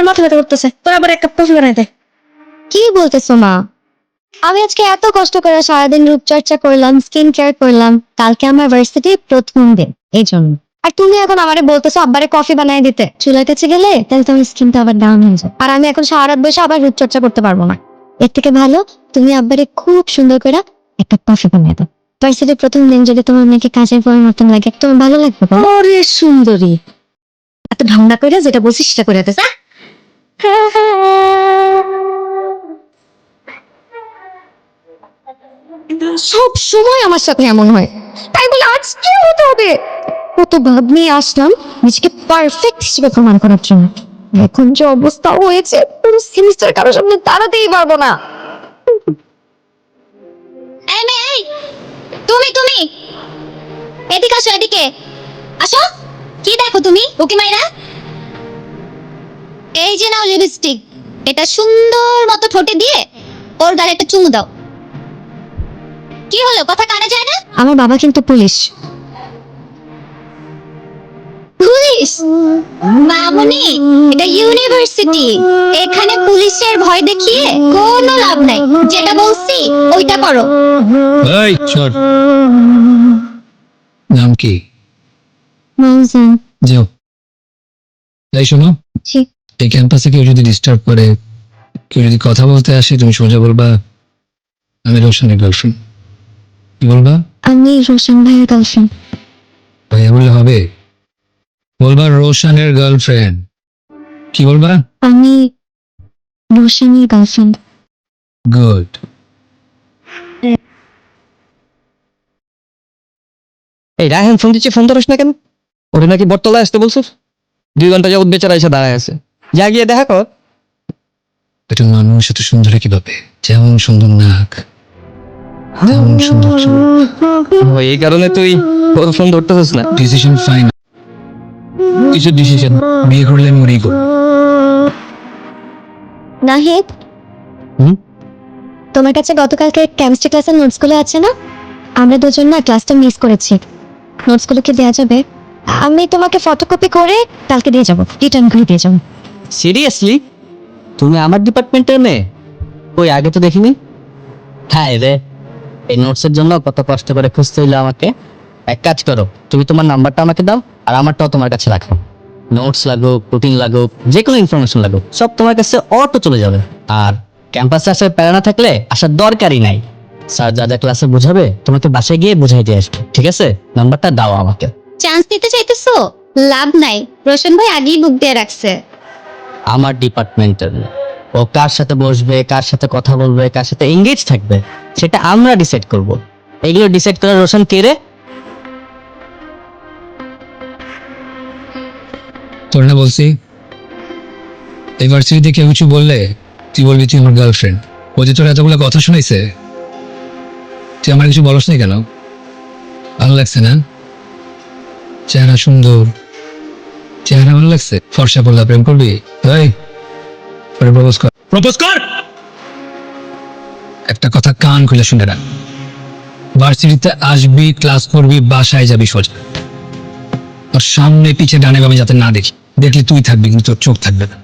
মাথা ব্যথা করতেছে, তোর আবার এক কাপ কফি বানাই দে। কি বলতেছো মা? আমি আজকে এত কষ্ট করে সারাদিন রূপচর্চা করলাম, স্কিন কেয়ার করলাম, কালকে আমার ভার্সিটির প্রথম দিন, এই জন্য। আর তুমি এখন আমারে বলতেছো আব্বারে কফি বানাই দিতে। চুলার কাছে গেলে তাহলে তোমার স্কিনটা আবার ডাউন হয়ে যায়, আর আমি এখন সারা রাত বসে আবার রূপচর্চা করতে পারবো না। এর থেকে ভালো তুমি আব্বারে খুব সুন্দর করে একটা কফি বানিয়ে দাও। ভার্সিটির প্রথম দিন যদি তোমার মেয়েকে কাজের পরিবর্তন লাগে, তোমার ভালো লাগবে বলো? ওরে সুন্দরী, এত ঢামনা করে যেটা বলছিস সেটা করে দে। সব সময় আমার সাথে এমন হয়, তাই বলে আজকে হতে হবে? কত ভাব নিয়ে আসলাম নিজেকে পারফেক্ট হিসেবে প্রমাণ করার জন্য, এখন যে অবস্থা হয়েছে পুরো সেমিস্টার কারোর সামনে দাঁড়াতেই পারবো না। এই তুমি তুমি এদিকে আসো, এদিকে আসো। কি দেখো তুমি ওকে মাইরা? এই যে নাও লিপস্টিক, এটা সুন্দর মতো ঠোঁটে দিয়ে ওর গালে একটা চুমু দাও। কি হলো, কথা কানে যায় না? আমার বাবা কিন্তু পুলিশ। পুলিশ? মামুনি, এটা ইউনিভার্সিটি, এখানে পুলিশের ভয় দেখিয়ে কোনো লাভ নাই। যেটা বলছি ওইটা করো। এই চল, নাম কি? মৌজান। যাও। এই শোনো, জি। এই ক্যাম্পাসে কেউ যদি ডিস্টার্ব করে, কেউ যদি কথা বলতে আসে, তুমি সোজা বলবা আমি রোশনের গার্লফ্রেন্ড। কি বলবা? আমি রোশন ভাইয়ের গার্লফ্রেন্ড। ভাইয়া বললে হবে? বলবা রোশনের গার্লফ্রেন্ড। কি বলবা? আমি রোশনের গার্লফ্রেন্ড। গুড। এই রায়হান ফোন দিচ্ছে, ফোন ধরিস না কেন? ওরে নাকি বটতলায় আসতে বলছিস? 2 ঘন্টা যাবত বেচারা এসে দাঁড়ায় আছে, যা গিয়ে দেখা কর। একটা মানুষ এত সুন্দর কিভাবে? যেমন সুন্দর নাক, তেমন সুন্দর চুল। ও, এই কারণে তুই ওর ফোন ধরতেছিস না? Decision fine. কিছু ডিসিশন বিয়ে করলে আমি ওরই করবো। নাহিদ, হুম? তোমার কাছে গতকালকে কেমিস্ট্রি ক্লাসের নোটসগুলো আছে না? আমরা দুজন না ক্লাসটা মিস করেছি, নোটসগুলো কি দেওয়া যাবে? আমি তোমাকে ফটোকপি করে কালকে দিয়ে যাবো, রিটার্ন করে দিয়ে যাবো। সিরিয়াসলি? তুমি আমার ডিপার্টমেন্টের মেয়ে? ওই আগে তো দেখিনি। হ্যাঁ রে, এই নোটসের জন্য কত কষ্ট করে খুঁজতে হইলো আমাকে। এক কাজ করো, তুমি তোমার নাম্বারটা আমাকে দাও, আর আমারটাও তোমার কাছে রাখো। নোটস লাগুক, রুটিন লাগুক, যে কোনো ইনফরমেশন লাগুক, সব তোমার কাছে অটো চলে যাবে। আর ক্যাম্পাসে আসার প্যারা না থাকলে আসার দরকারই নাই। স্যার যা যা ক্লাসে বোঝাবে তোমাকে বাসায় গিয়ে বোঝাই দিয়ে আসবে, ঠিক আছে? নাম্বারটা দাও আমাকে। চান্স দিতে চাইতেছো? লাভ নাই, রোশন ভাই আগেই বুক দিয়ে রাখছে। আমার ডিপার্টমেন্টের ও কার সাথে বসবে, কার সাথে কথা বলবে, কার সাথে এঙ্গেজ থাকবে, সেটা আমরা ডিসাইড করব। এগুলো ডিসাইড করার রোশন কে রে? তোর না বলছি এই ভার্সিটিতে কেউ কিছু বললে তুই বলবি তুই আমার গার্লফ্রেন্ড। ও যে তোর এতগুলো কথা শুনাইছে, তুই আমার কিছু বলস নাই কেন? ভালো লাগছে না? চেহারা সুন্দর, চেহারা ভালো লাগছে। ফর্সা পড়লা প্রেম করবি? এই প্রপোজ কর, প্রপোজ কর। একটা কথা কান খুলে শুনে রাখ, ভার্সিটিতে আসবি, ক্লাস করবি, বাসায় যাবি সোজা। তোর সামনে পিছে ডানে বামে যাতে না দেখি, দেখলে তুই থাকবি কিন্তু তোর চোখ থাকবে না।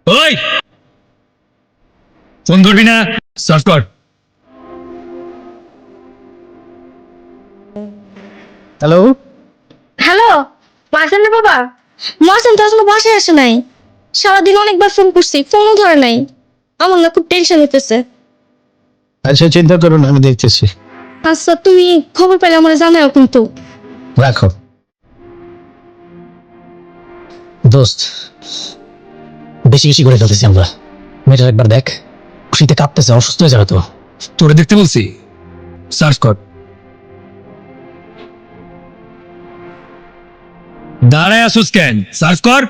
ওই ফোন ধরবি না, সার্চ কর। হ্যালো, হ্যালো, মারছেন না বাবা? মারছেন তো আসলে বাসায় আসে নাই, সারাদিন অনেকবার ফোন করছি, ফোনও ধরে নাই। আমার না খুব টেনশন হইতেছে। আচ্ছা চিন্তা করুন, আমি দেখতেছি। আচ্ছা, তুমি খবর পেলে আমার জানাও কিন্তু। রাখো। দোস্ত, বেশি বেশি করে ফেলতেছি আমরা। মেয়েটার একবার দেখ, খুশিতে কাঁপতেছে, অসুস্থ হয়ে যাবে তো। তোরে দেখতে বলছি, সার্চ কর। দাঁড়ায় আসুস কেন? সার্চ কর।